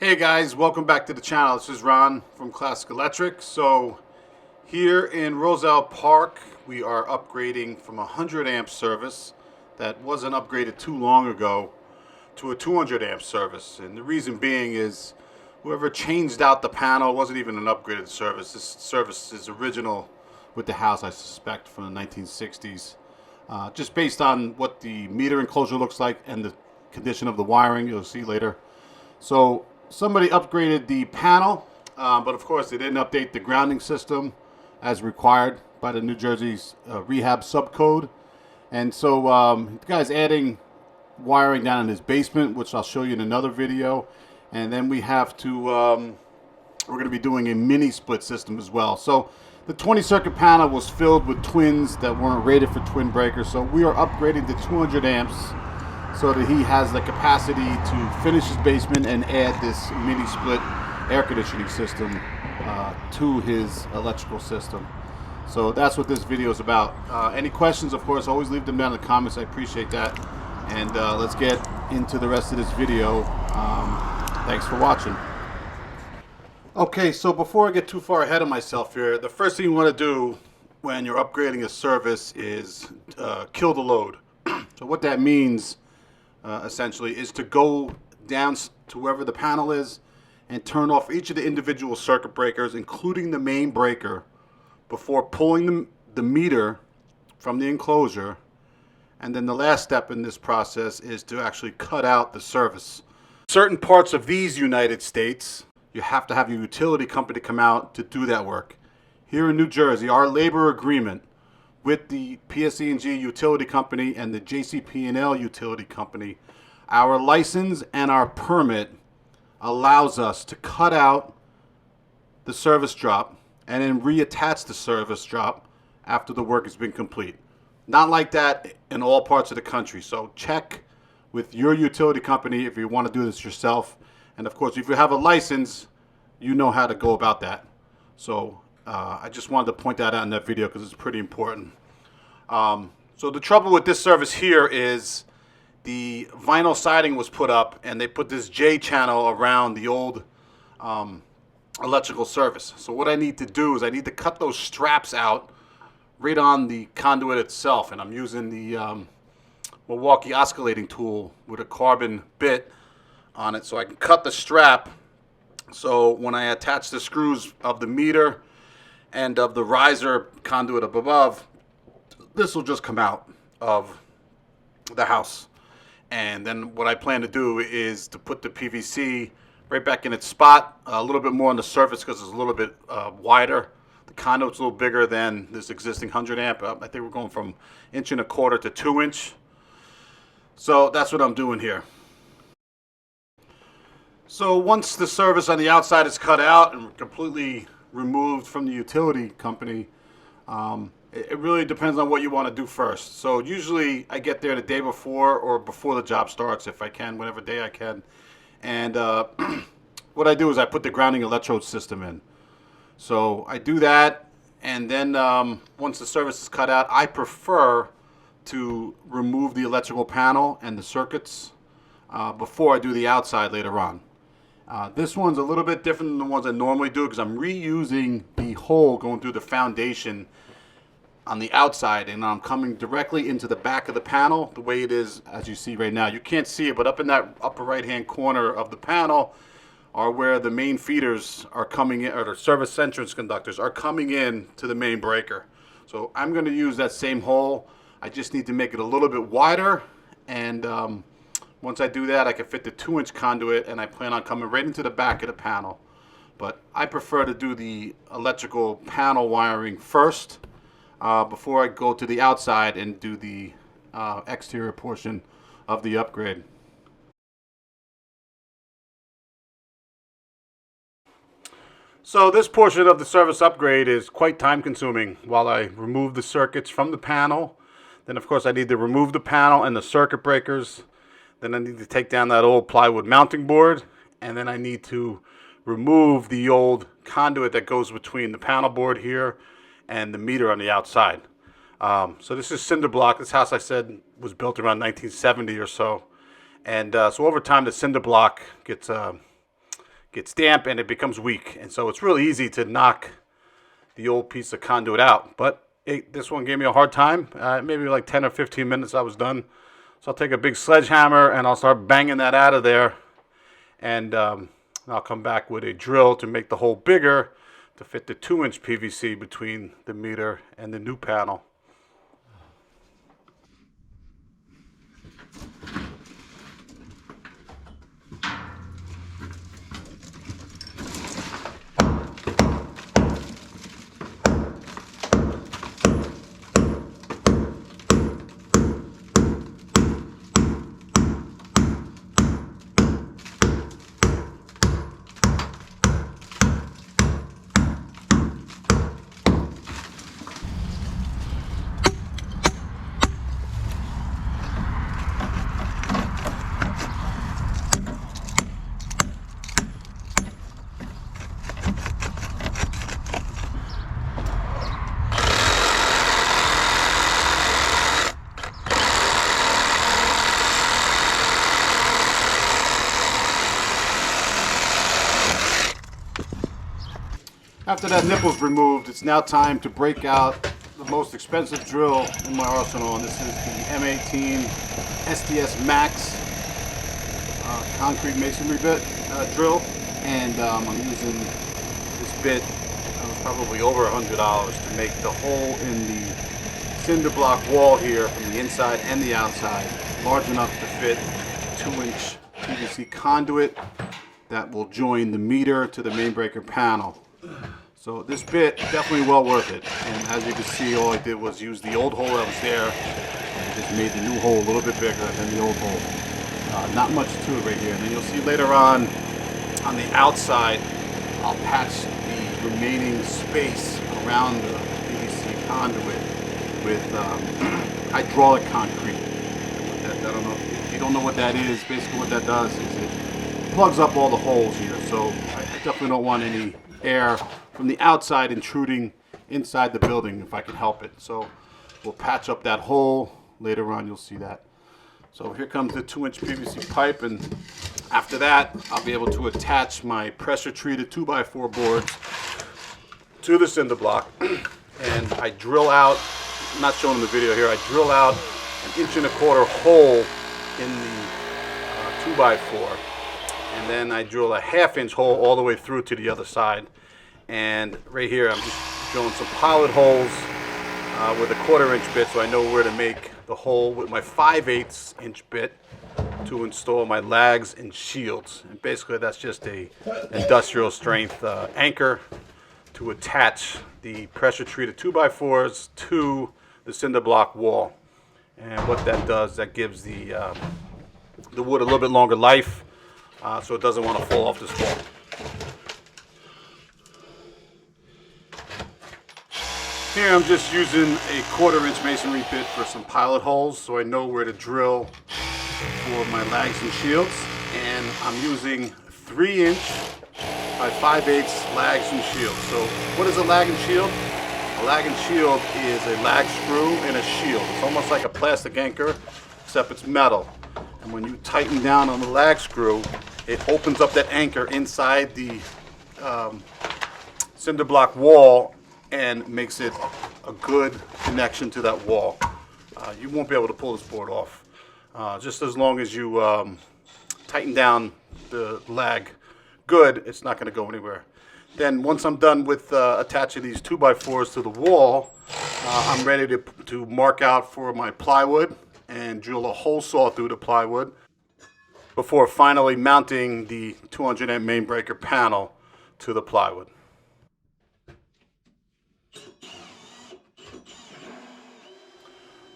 Hey guys, welcome back to the channel. This is Ron from Classic Electric. So here in Roselle Park, we are upgrading from a 100 amp service that wasn't upgraded too long ago to a 200 amp service. And the reason being is whoever changed out the panel wasn't even an upgraded service. This service is original with the house, I suspect, from the 1960s. Just based on what the meter enclosure looks like and the condition of the wiring, you'll see later. So somebody upgraded the panel, but of course they didn't update the grounding system as required by the New Jersey's rehab subcode. And so the guy's adding wiring down in his basement, which I'll show you in another video. And then we have to, we're going to be doing a mini split system as well. So the 20 circuit panel was filled with twins that weren't rated for twin breakers. So we are upgrading to 200 amps. So that he has the capacity to finish his basement and add this mini split air conditioning system to his electrical system. So that's what this video is about. Any questions, of course, always leave them down in the comments. I appreciate that. And let's get into the rest of this video. Thanks for watching. Okay, so before I get too far ahead of myself here, the first thing you want to do when you're upgrading a service is kill the load. So what that means essentially is to go down to wherever the panel is and turn off each of the individual circuit breakers, including the main breaker, before pulling the meter from the enclosure. And then the last step in this process is to actually cut out the service. Certain parts of these United States, you have to have your utility company come out to do that work. Here in New Jersey, our labor agreement with the PSEG utility company and the JCP&L utility company, our license and our permit allows us to cut out the service drop and then reattach the service drop after the work has been complete. Not like that in all parts of the country. So check with your utility company if you want to do this yourself. And of course, if you have a license, you know how to go about that. So I just wanted to point that out in that video because it's pretty important. So the trouble with this service here is the vinyl siding was put up and they put this J channel around the old electrical service. So what I need to do is I need to cut those straps out right on the conduit itself. And I'm using the Milwaukee oscillating tool with a carbon bit on it so I can cut the strap. So when I attach the screws of the meter and of the riser conduit up above, this will just come out of the house. And then what I plan to do is to put the PVC right back in its spot, a little bit more on the surface because it's a little bit wider. The conduit's a little bigger than this existing 100 amp. I think we're going from 1.25 to 2 inch. So that's what I'm doing here. So once the service on the outside is cut out and completely removed from the utility company, it really depends on what you want to do first. So usually I get there the day before or before the job starts if I can, whatever day I can. And what I do is I put the grounding electrode system in. So I do that, and then once the service is cut out, I prefer to remove the electrical panel and the circuits before I do the outside later on. This one's a little bit different than the ones I normally do because I'm reusing the hole going through the foundation on the outside, and I'm coming directly into the back of the panel the way it is as you see right now. You can't see it, but up in that upper right hand corner of the panel are where the main feeders are coming in, or the service entrance conductors are coming in to the main breaker. So I'm going to use that same hole. I just need to make it a little bit wider, and once I do that I can fit the 2-inch conduit, and I plan on coming right into the back of the panel. But I prefer to do the electrical panel wiring first before I go to the outside and do the exterior portion of the upgrade. So this portion of the service upgrade is quite time consuming while I remove the circuits from the panel. Then of course I need to remove the panel and the circuit breakers. Then I need to take down that old plywood mounting board, and then I need to remove the old conduit that goes between the panel board here and the meter on the outside. So this is cinder block. This house, I said, was built around 1970 or so. And so over time, the cinder block gets gets damp and it becomes weak. And so it's really easy to knock the old piece of conduit out. But this one gave me a hard time. Maybe like 10 or 15 minutes I was done. So I'll take a big sledgehammer and I'll start banging that out of there. And I'll come back with a drill to make the hole bigger to fit the 2-inch PVC between the meter and the new panel. After that nipple's removed, it's now time to break out the most expensive drill in my arsenal, and this is the M18 SDS Max concrete masonry bit drill. And I'm using this bit probably over $100 to make the hole in the cinder block wall here from the inside and the outside large enough to fit 2-inch PVC conduit that will join the meter to the main breaker panel. So this bit, definitely well worth it. And as you can see, all I did was use the old hole that was there and just made the new hole a little bit bigger than the old hole. Not much to it right here. And then you'll see later on the outside, I'll patch the remaining space around the PVC conduit with hydraulic concrete. I don't know if you don't know what that is. Basically what that does is it plugs up all the holes here. So I definitely don't want any air from the outside intruding inside the building if I can help it. So we'll patch up that hole. Later on you'll see that. So here comes the 2-inch PVC pipe, and after that I'll be able to attach my pressure treated 2x4 boards to the cinder block. And I drill out, I'm not showing the video here, I drill out an 1.25 inch hole in the 2x4, and then I drill a 1/2 inch hole all the way through to the other side. And right here I'm just drilling some pilot holes with a 1/4 inch bit, so I know where to make the hole with my 5/8 inch bit to install my lags and shields. And basically that's just a industrial strength anchor to attach the pressure treated 2x4s to the cinder block wall. And what that does, that gives the wood a little bit longer life, so it doesn't want to fall off this wall. Here I'm just using a 1/4 inch masonry bit for some pilot holes, so I know where to drill for my lags and shields. And I'm using 3-inch by 5/8 lags and shields. So what is a lag and shield? A lag and shield is a lag screw and a shield. It's almost like a plastic anchor, except it's metal. And when you tighten down on the lag screw, it opens up that anchor inside the cinder block wall and makes it a good connection to that wall. You won't be able to pull this board off. Just as long as you tighten down the lag good, it's not going to go anywhere. Then once I'm done with attaching these 2x4s to the wall, I'm ready to mark out for my plywood and drill a hole saw through the plywood before finally mounting the 200 amp main breaker panel to the plywood.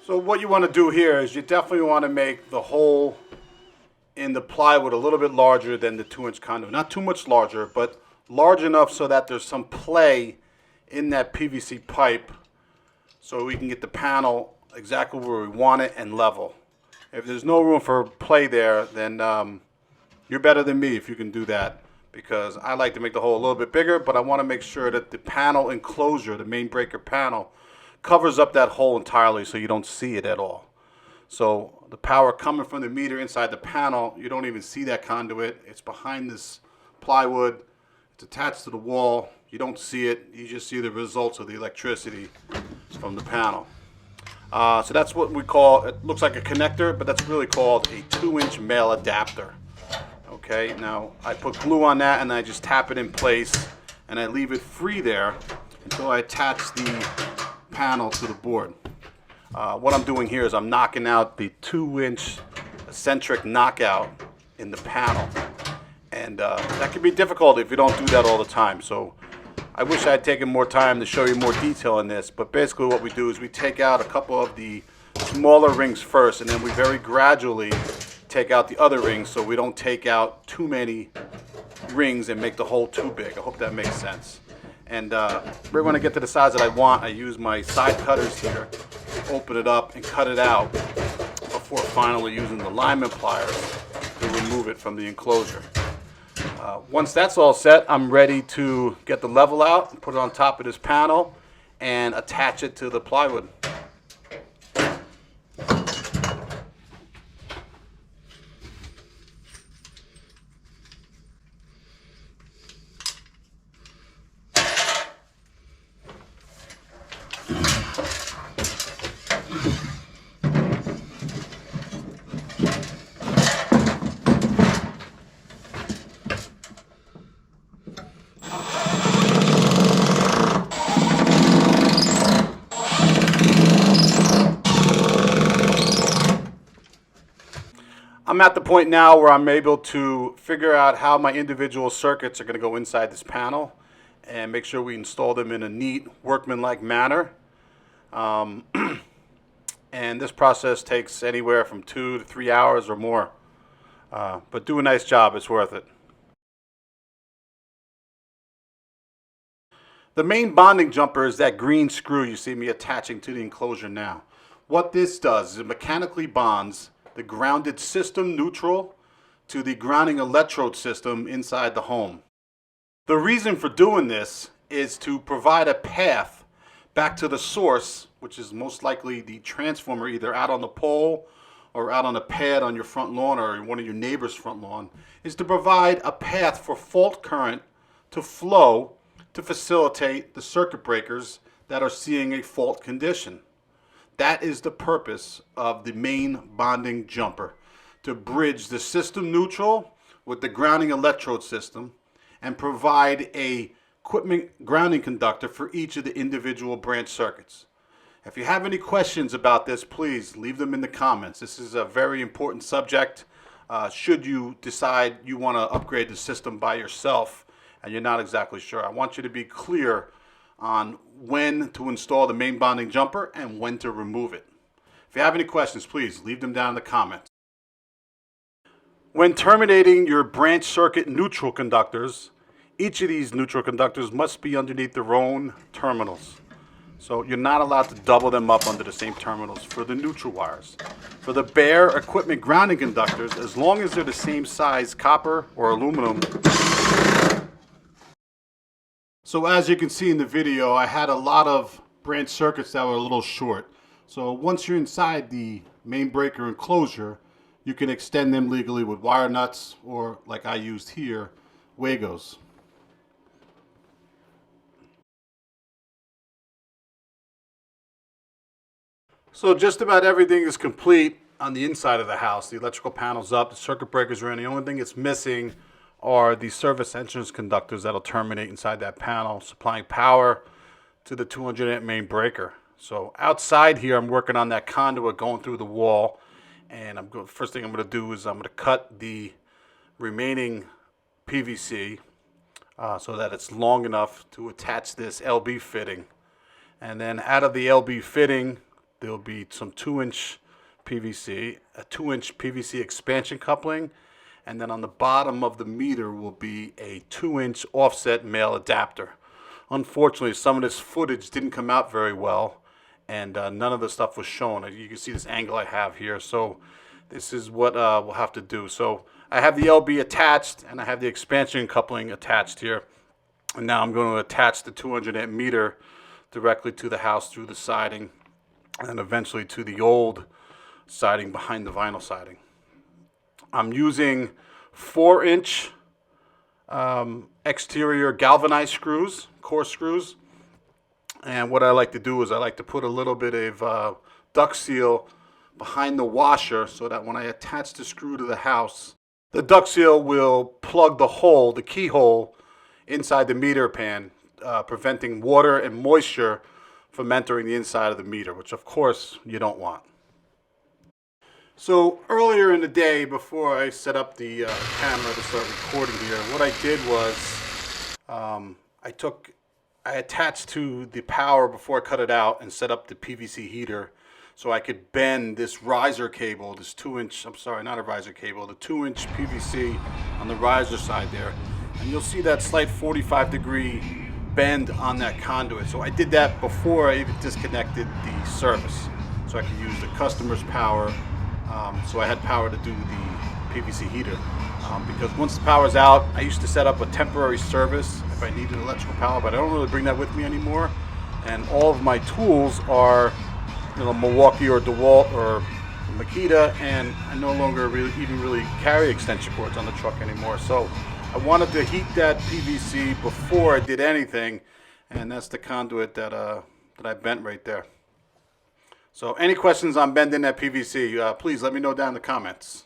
So what you want to do here is you definitely want to make the hole in the plywood a little bit larger than the 2-inch conduit. Not too much larger, but large enough so that there's some play in that PVC pipe so we can get the panel exactly where we want it and level. If there's no room for play there, then you're better than me if you can do that, because I like to make the hole a little bit bigger, but I want to make sure that the panel enclosure, the main breaker panel, covers up that hole entirely so you don't see it at all. So the power coming from the meter inside the panel, you don't even see that conduit. It's behind this plywood. It's attached to the wall. You don't see it. You just see the results of the electricity from the panel. So that's what we call, it looks like a connector, but that's really called a 2-inch male adapter. Okay, now I put glue on that and I just tap it in place and I leave it free there until I attach the panel to the board. What I'm doing here is I'm knocking out the 2-inch eccentric knockout in the panel. And that can be difficult if you don't do that all the time. So I wish I had taken more time to show you more detail in this, but basically what we do is we take out a couple of the smaller rings first, and then we very gradually take out the other rings so we don't take out too many rings and make the hole too big. I hope that makes sense. And right when I get to the size that I want, I use my side cutters here, open it up and cut it out before finally using the lineman pliers to remove it from the enclosure. Once that's all set, I'm ready to get the level out and put it on top of this panel and attach it to the plywood. I'm at the point now where I'm able to figure out how my individual circuits are going to go inside this panel and make sure we install them in a neat, workmanlike manner. And this process takes anywhere from 2 to 3 hours or more. But do a nice job, it's worth it. The main bonding jumper is that green screw you see me attaching to the enclosure now. What this does is it mechanically bonds the grounded system neutral to the grounding electrode system inside the home. The reason for doing this is to provide a path back to the source, which is most likely the transformer either out on the pole or out on a pad on your front lawn or one of your neighbor's front lawn, is to provide a path for fault current to flow to facilitate the circuit breakers that are seeing a fault condition. That is the purpose of the main bonding jumper, to bridge the system neutral with the grounding electrode system and provide a equipment grounding conductor for each of the individual branch circuits. If you have any questions about this, please leave them in the comments. This is a very important subject. Should you decide you want to upgrade the system by yourself and you're not exactly sure, I want you to be clear on when to install the main bonding jumper and when to remove it. If you have any questions, please leave them down in the comments. When terminating your branch circuit neutral conductors, each of these neutral conductors must be underneath their own terminals. So you're not allowed to double them up under the same terminals for the neutral wires. For the bare equipment grounding conductors, as long as they're the same size copper or aluminum. So as you can see in the video, I had a lot of branch circuits that were a little short. So once you're inside the main breaker enclosure, you can extend them legally with wire nuts or, like I used here, Wagos. So just about everything is complete on the inside of the house. The electrical panel's up, the circuit breakers are in. The only thing that's missing are the service entrance conductors that'll terminate inside that panel, supplying power to the 200 amp main breaker. So outside here, I'm working on that conduit going through the wall, and first thing I'm going to do is I'm going to cut the remaining PVC so that it's long enough to attach this LB fitting. And then out of the LB fitting, there'll be some 2-inch PVC, a 2-inch PVC expansion coupling, and then on the bottom of the meter will be a 2-inch offset male adapter. Unfortunately, some of this footage didn't come out very well, and none of the stuff was shown. You can see this angle I have here, so this is what we'll have to do. So I have the LB attached, and I have the expansion coupling attached here. And now I'm going to attach the 200 amp meter directly to the house through the siding, and eventually to the old siding behind the vinyl siding. I'm using 4-inch exterior galvanized screws, core screws. And what I like to do is I like to put a little bit of duct seal behind the washer so that when I attach the screw to the house, the duct seal will plug the hole, the keyhole, inside the meter pan, preventing water and moisture from entering the inside of the meter, which of course you don't want. So earlier in the day, before I set up the camera to start recording here, what I did was I attached to the power before I cut it out and set up the PVC heater so I could bend this riser cable, this 2-inch, I'm sorry, not a riser cable, the 2-inch PVC on the riser side there. And you'll see that slight 45-degree bend on that conduit. So I did that before I even disconnected the service, so I could use the customer's power. So I had power to do the PVC heater. Because once the power's out, I used to set up a temporary service if I needed electrical power, but I don't really bring that with me anymore. And all of my tools are, Milwaukee or DeWalt or Makita, and I no longer even really carry extension cords on the truck anymore. So I wanted to heat that PVC before I did anything, and that's the conduit that I bent right there. So any questions on bending that PVC, please let me know down in the comments.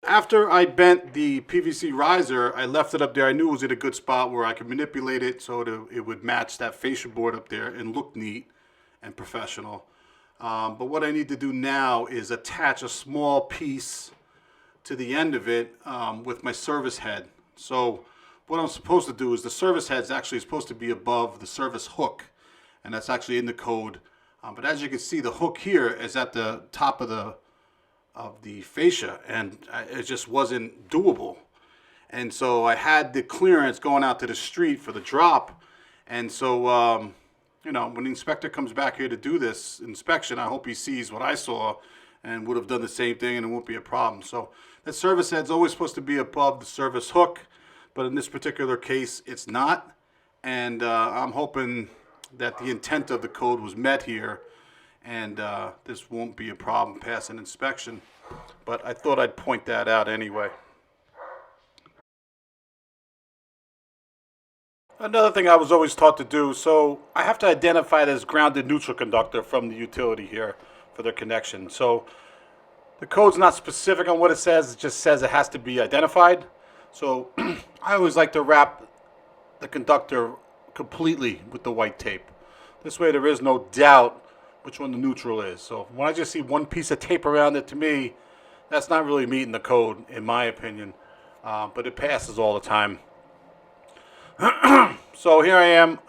After I bent the PVC riser, I left it up there. I knew it was at a good spot where I could manipulate it so it would match that fascia board up there and look neat and professional. But what I need to do now is attach a small piece to the end of it with my service head. So what I'm supposed to do is the service head is actually supposed to be above the service hook, and that's actually in the code. But as you can see, the hook here is at the top of the fascia, and it just wasn't doable. And so I had the clearance going out to the street for the drop. And so, when the inspector comes back here to do this inspection, I hope he sees what I saw and would have done the same thing, and it won't be a problem. So that service head's always supposed to be above the service hook, but in this particular case, it's not. And I'm hoping that the intent of the code was met here, and this won't be a problem passing inspection. But I thought I'd point that out anyway. Another thing I was always taught to do, so I have to identify this grounded neutral conductor from the utility here for their connection. So the code's not specific on what it says, it just says it has to be identified. So I always like to wrap the conductor completely with the white tape. This way there is no doubt which one the neutral is. So when I just see one piece of tape around it, to me, that's not really meeting the code, in my opinion. But it passes all the time. So here I am,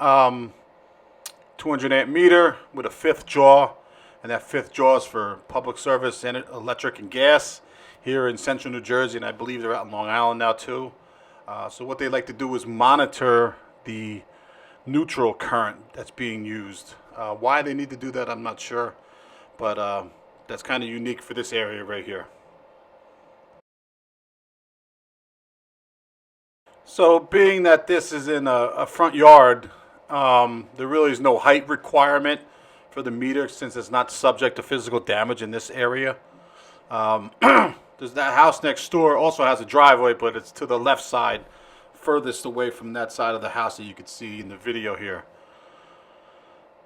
200 amp meter with a 5th jaw, and that 5th jaw is for public service and electric and gas here in central New Jersey, and I believe they're out in Long Island now too. So what they like to do is monitor the neutral current that's being used. Why they need to do that, I'm not sure, but that's kind of unique for this area right here. So being that this is in a front yard, there really is no height requirement for the meter since it's not subject to physical damage in this area. There's that house next door also has a driveway, but it's to the left side, furthest away from that side of the house that you can see in the video here.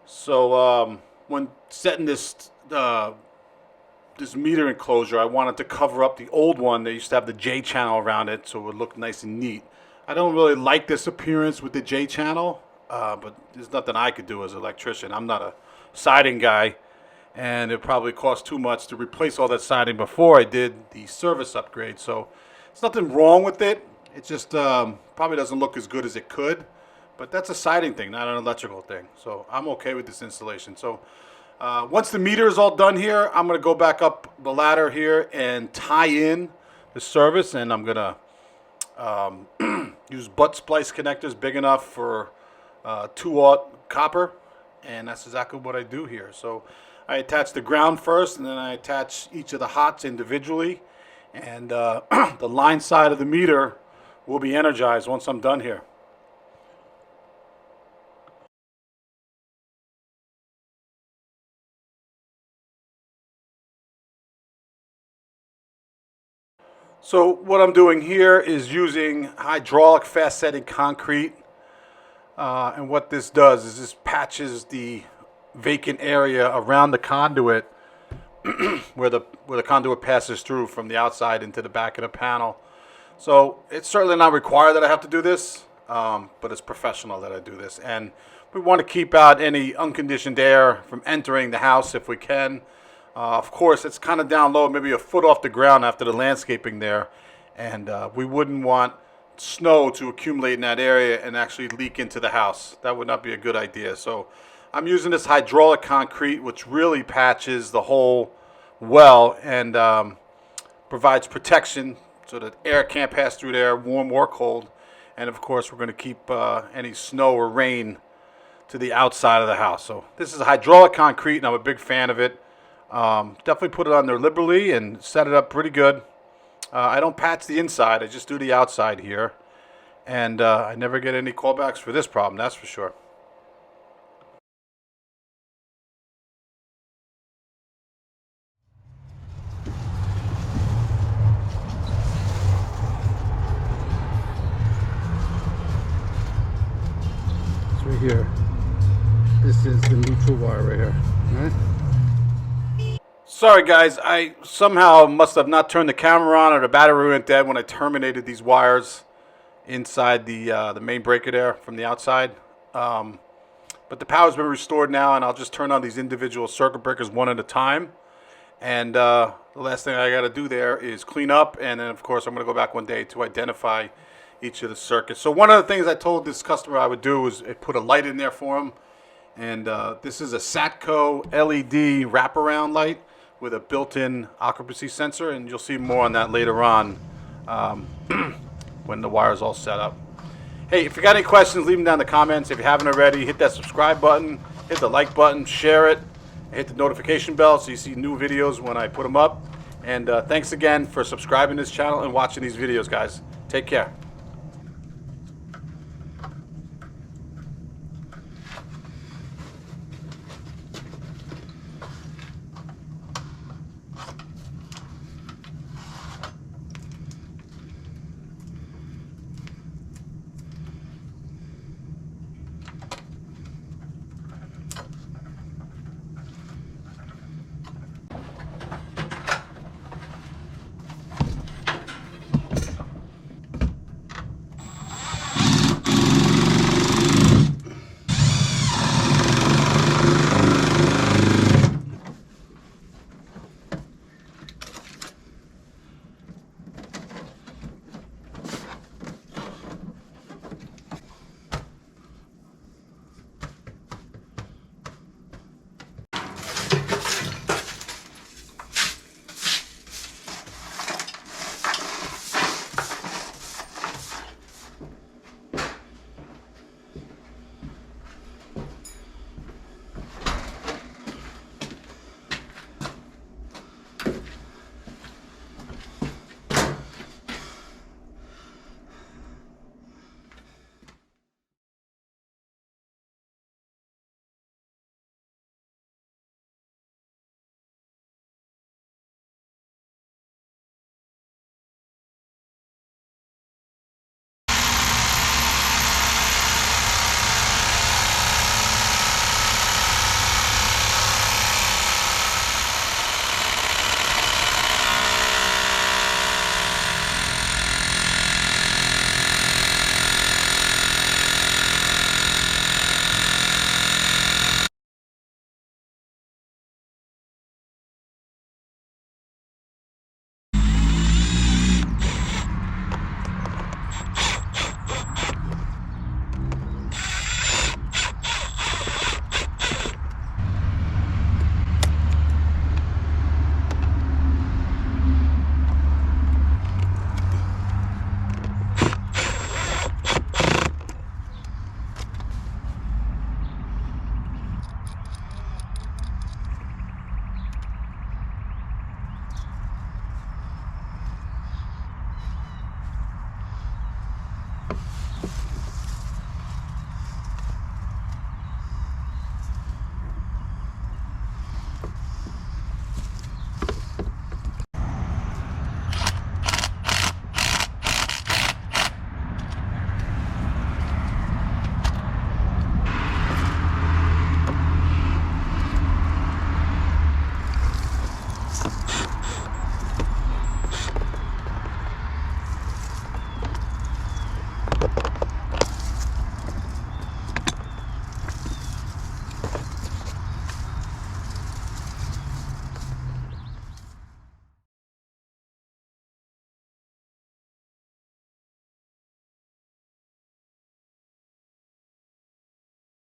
So when setting this meter enclosure, I wanted to cover up the old one. They used to have the J channel around it, so it would look nice and neat. I don't really like this appearance with the J channel, but there's nothing I could do as an electrician. I'm not a siding guy, and it probably cost too much to replace all that siding before I did the service upgrade. So there's nothing wrong with it. It just probably doesn't look as good as it could, but that's a siding thing, not an electrical thing. So I'm okay with this installation. So once the meter is all done here, I'm going to go back up the ladder here and tie in the service, and I'm going to use butt splice connectors big enough for 2-aught copper, and that's exactly what I do here. So I attach the ground first, and then I attach each of the hots individually, and the line side of the meter will be energized once I'm done here. So what I'm doing here is using hydraulic fast setting concrete. And what this does is this patches the vacant area around the conduit where the conduit passes through from the outside into the back of the panel. So it's certainly not required that I have to do this, but it's professional that I do this. And we want to keep out any unconditioned air from entering the house if we can. Of course, it's kind of down low, maybe a foot off the ground after the landscaping there. And we wouldn't want snow to accumulate in that area and actually leak into the house. That would not be a good idea. So I'm using this hydraulic concrete, which really patches the hole well and provides protection so that air can't pass through there, warm or cold. And of course, we're going to keep any snow or rain to the outside of the house. So this is hydraulic concrete, and I'm a big fan of it. Definitely put it on there liberally and set it up pretty good. I don't patch the inside, I just do the outside here. And I never get any callbacks for this problem, that's for sure. It's right here. This is the neutral wire right here. All right. Sorry guys, I somehow must have not turned the camera on, or the battery went dead when I terminated these wires inside the main breaker there from the outside. But the power's been restored now, and I'll just turn on these individual circuit breakers one at a time. And the last thing I got to do there is clean up, and then of course I'm going to go back one day to identify each of the circuits. So one of the things I told this customer I would do was put a light in there for him. And this is a Satco LED wraparound light with a built-in occupancy sensor, and you'll see more on that later on when the wire's all set up. Hey, if you got any questions, leave them down in the comments. If you haven't already, hit that subscribe button, hit the like button, share it, and hit the notification bell so you see new videos when I put them up. And thanks again for subscribing to this channel and watching these videos, guys. Take care.